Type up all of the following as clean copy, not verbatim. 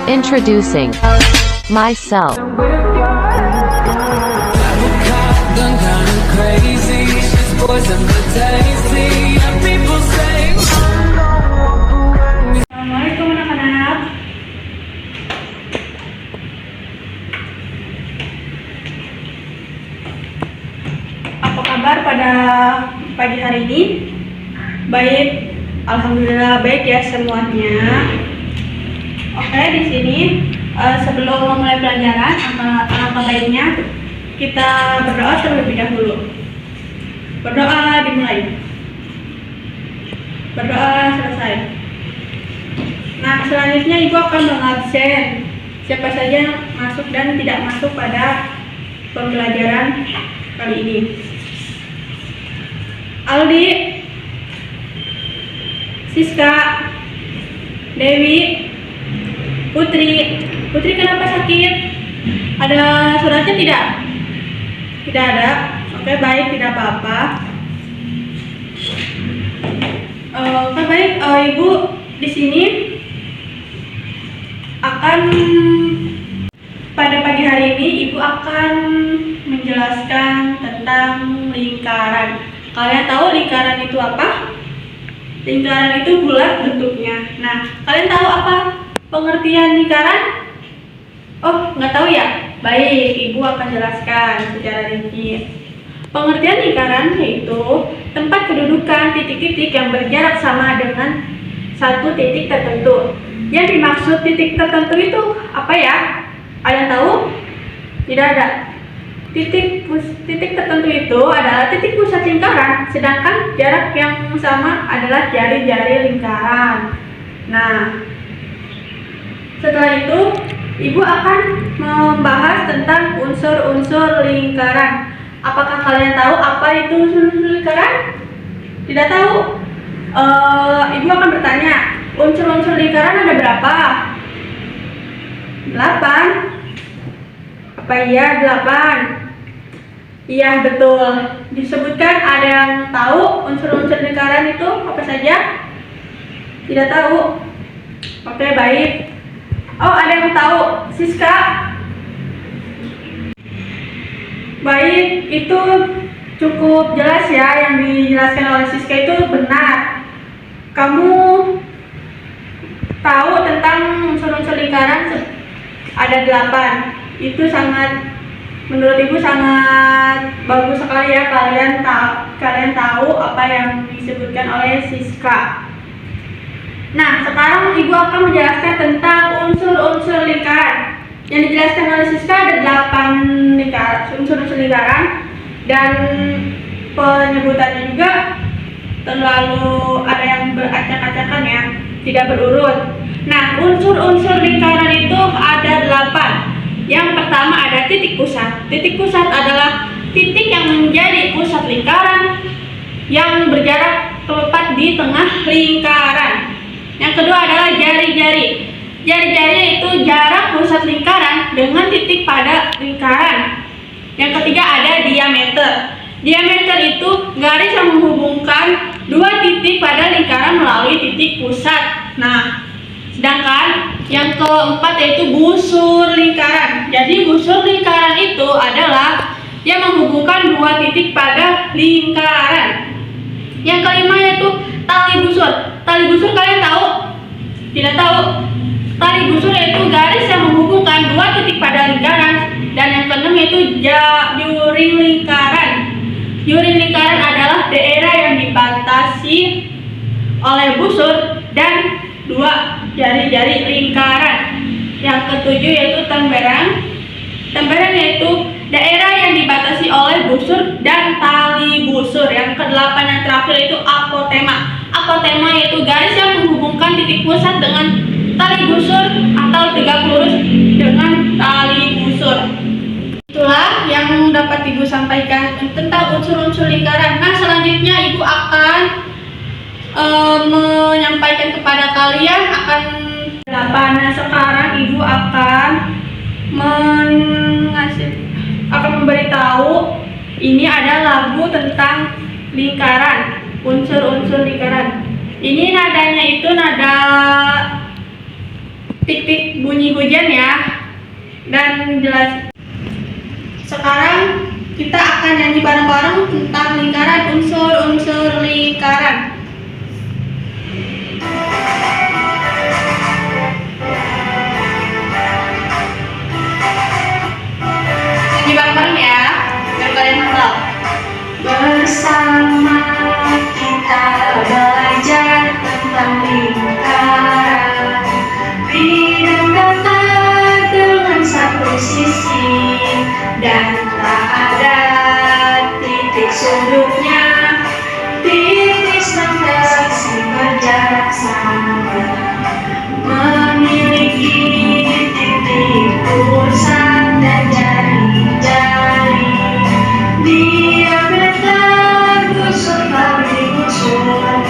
Introducing myself. Assalamualaikum anak-anak. Apa kabar pada pagi hari ini? Baik, alhamdulillah baik ya semuanya. Oke, di sini sebelum memulai pelajaran, apa baiknya kita berdoa terlebih dahulu. Berdoa dimulai. Berdoa selesai. Nah, selanjutnya Ibu akan mengabsen siapa saja yang masuk dan tidak masuk pada pembelajaran kali ini. Aldi, Siska, Dewi, Putri kenapa sakit? Ada suratnya tidak? Tidak ada. Oke, baik, tidak apa-apa. Oke, baik. Ibu di sini akan pada pagi hari ini Ibu akan menjelaskan tentang lingkaran. Kalian tahu lingkaran itu apa? Lingkaran itu bulat bentuknya. Nah, kalian tahu apa pengertian lingkaran? Oh, nggak tahu ya? Baik, Ibu akan jelaskan secara rinci. Pengertian lingkaran yaitu tempat kedudukan titik-titik yang berjarak sama dengan satu titik tertentu. Yang dimaksud titik tertentu itu apa ya? Kalian tahu? Tidak ada. Titik tertentu itu adalah titik pusat lingkaran, sedangkan jarak yang sama adalah jari-jari lingkaran. Nah, setelah itu Ibu akan membahas tentang unsur-unsur lingkaran. Apakah kalian tahu apa itu unsur-unsur lingkaran? Tidak tahu? Ibu akan bertanya, unsur-unsur lingkaran ada berapa? 8. Apa iya 8? Iya, betul. Disebutkan, ada yang tahu unsur-unsur lingkaran itu apa saja? Tidak tahu? Oke, baik. Oh, ada yang tahu? Siska? Baik, itu cukup jelas ya, yang dijelaskan oleh Siska itu benar. Kamu tahu tentang unsur-unsur lingkaran ada 8. Itu menurut Ibu sangat bagus sekali ya, kalian tahu apa yang disebutkan oleh Siska. Nah, sekarang Ibu akan menjelaskan tentang unsur-unsur lingkaran. Yang dijelaskan oleh Siska ada 8 unsur-unsur lingkaran, dan penyebutannya juga terlalu ada yang beracak-acakan ya, tidak berurut. Nah, unsur-unsur lingkaran itu ada 8. Yang pertama ada titik pusat. Titik pusat adalah titik yang menjadi pusat lingkaran yang berjarak tepat di tengah lingkaran. Yang kedua adalah jari-jari. Jari-jari itu jarak pusat lingkaran dengan titik pada lingkaran. Yang ketiga ada diameter. Diameter itu garis yang menghubungkan dua titik pada lingkaran melalui titik pusat. Nah, sedangkan yang keempat yaitu busur lingkaran. Jadi busur lingkaran itu adalah yang menghubungkan dua titik pada lingkaran. Yang kelima yaitu tali busur. Tali busur kalian tahu? Tidak tahu? Tali busur yaitu garis yang menghubungkan dua titik pada lingkaran. Dan yang keenam yaitu juring lingkaran. Juring lingkaran adalah daerah yang dibatasi oleh busur dan dua jari-jari lingkaran. Yang ketujuh yaitu temberang. Temberang yaitu daerah yang dibatasi oleh busur dan tali busur. Yang kedelapan yang terakhir itu apotema. Apotema yaitu garis yang menghubungkan titik pusat dengan tali busur atau tegak lurus dengan tali busur. Itulah yang dapat Ibu sampaikan tentang unsur-unsur lingkaran. Nah, selanjutnya Ibu akan menyampaikan kepada kalian akan 8. Nah, sekarang Ibu akan memberitahu ini ada lagu tentang lingkaran, unsur-unsur lingkaran. Ini nadanya itu nada tik-tik bunyi hujan ya, dan jelas. Sekarang kita akan nyanyi bareng-bareng tentang lingkaran, unsur-unsur lingkaran. Nyanyi bareng-bareng ya, biar kalian hafal. Bersama kita belajar tentang lingkaran, bidang datar dengan satu sisi dan tak ada titik sudutnya, titik sampai sisi berjarak sama, memiliki titik pusat dan jari-jari. Diameter busur pabrik busur,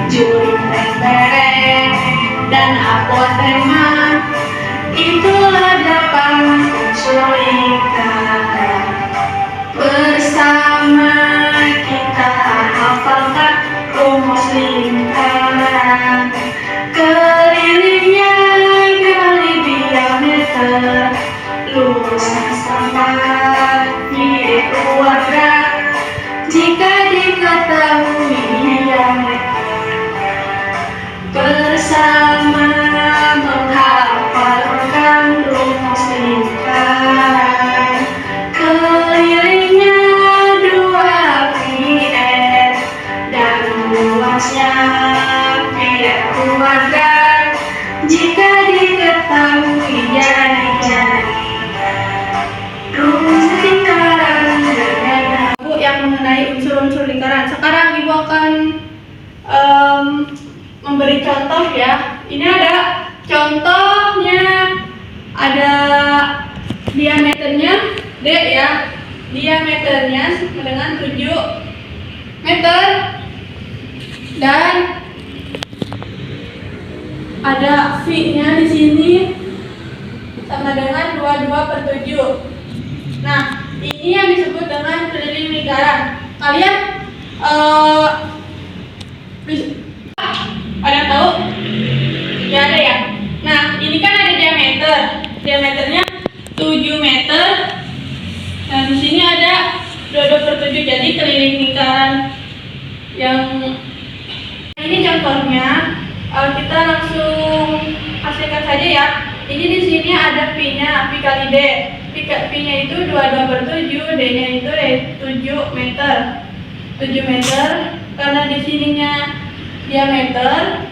juring tempereng dan apotema, itulah 8 unsur lingkaran. Bersama kita hafalkan rumus lingkaran. Kelilingnya kali diameter, luasnya sama mirip kuadrat jika diketahui diameter. Bersama menghafalkan rumus lingkaran. Kelilingnya 2 pi r dan luasnya pi r kuadrat jika diketahui jari-jari. Rumus lingkaran berbeda. Bu yang mengenai unsur-unsur lingkaran. Sekarang Ibu akan memberi contoh ya. Ini ada contohnya, ada diameternya D ya. Diameternya dengan 7 meter dan ada V-nya di sini sama dengan 22/7. Nah, ini yang disebut dengan keliling lingkaran. Kalian ada tahu? Ya ada ya. Nah, ini kan ada diameter. Diameternya 7 meter. Nah, di sini ada 22/7. Jadi keliling lingkaran yang ini contohnya. Kita langsung hasilkan saja ya. Ini di sini ada pi-nya, pi kali d. Pi-nya itu 22/7, d-nya itu 7 meter. 7 meter karena di sininya diameter.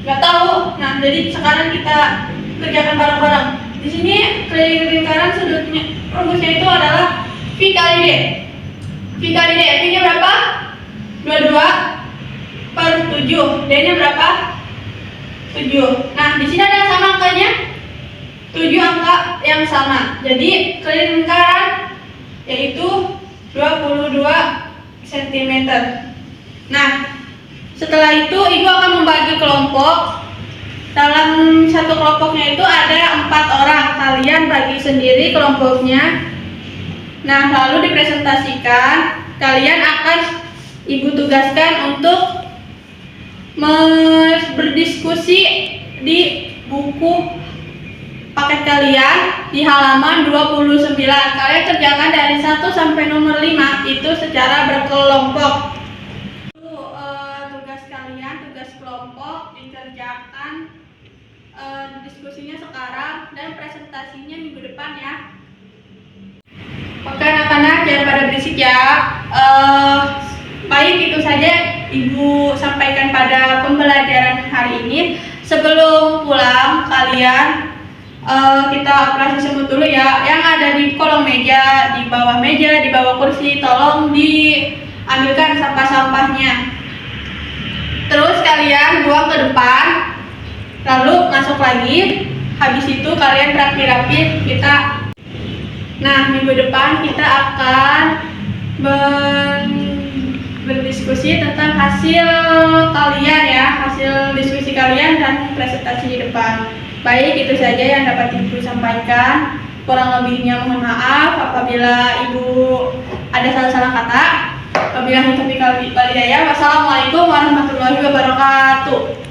Nggak tahu. Nah, jadi sekarang kita kerjakan bareng-bareng. Di sini keliling lingkaran sudutnya, rumusnya itu adalah pi kali d. Pi kali d, pi-nya berapa? 22/7. D-nya berapa? 7. Nah, di sini ada yang sama angkanya. 7 angka yang sama. Jadi keliling lingkaran yaitu 22 cm. Nah, setelah itu Ibu akan membagi kelompok. Dalam satu kelompoknya itu ada 4 orang. Kalian bagi sendiri kelompoknya. Nah, lalu dipresentasikan. Kalian akan Ibu tugaskan untuk berdiskusi di buku paket kalian di halaman 29. Kalian kerjakan dari 1 sampai nomor 5 itu secara berkelompok. Tugas kalian, tugas kelompok dikerjakan diskusinya sekarang dan presentasinya minggu depan ya. Oke anak-anak, jangan pada berisik ya. Baik, itu saja Ibu sampaikan pada pembelajaran hari ini. Sebelum pulang kalian kita operasi semut dulu ya. Yang ada di kolong meja, di bawah kursi, tolong diambilkan sampah-sampahnya. Terus kalian buang ke depan, lalu masuk lagi. Habis itu kalian rapi-rapi. Nah, minggu depan kita akan berdiskusi tentang hasil kalian ya, hasil diskusi kalian dan presentasi di depan. Baik, itu saja yang dapat Ibu sampaikan. Kurang lebihnya mohon maaf apabila Ibu ada salah-salah kata. Wabillahi taufiq wal hidayah. Wassalamualaikum warahmatullahi wabarakatuh.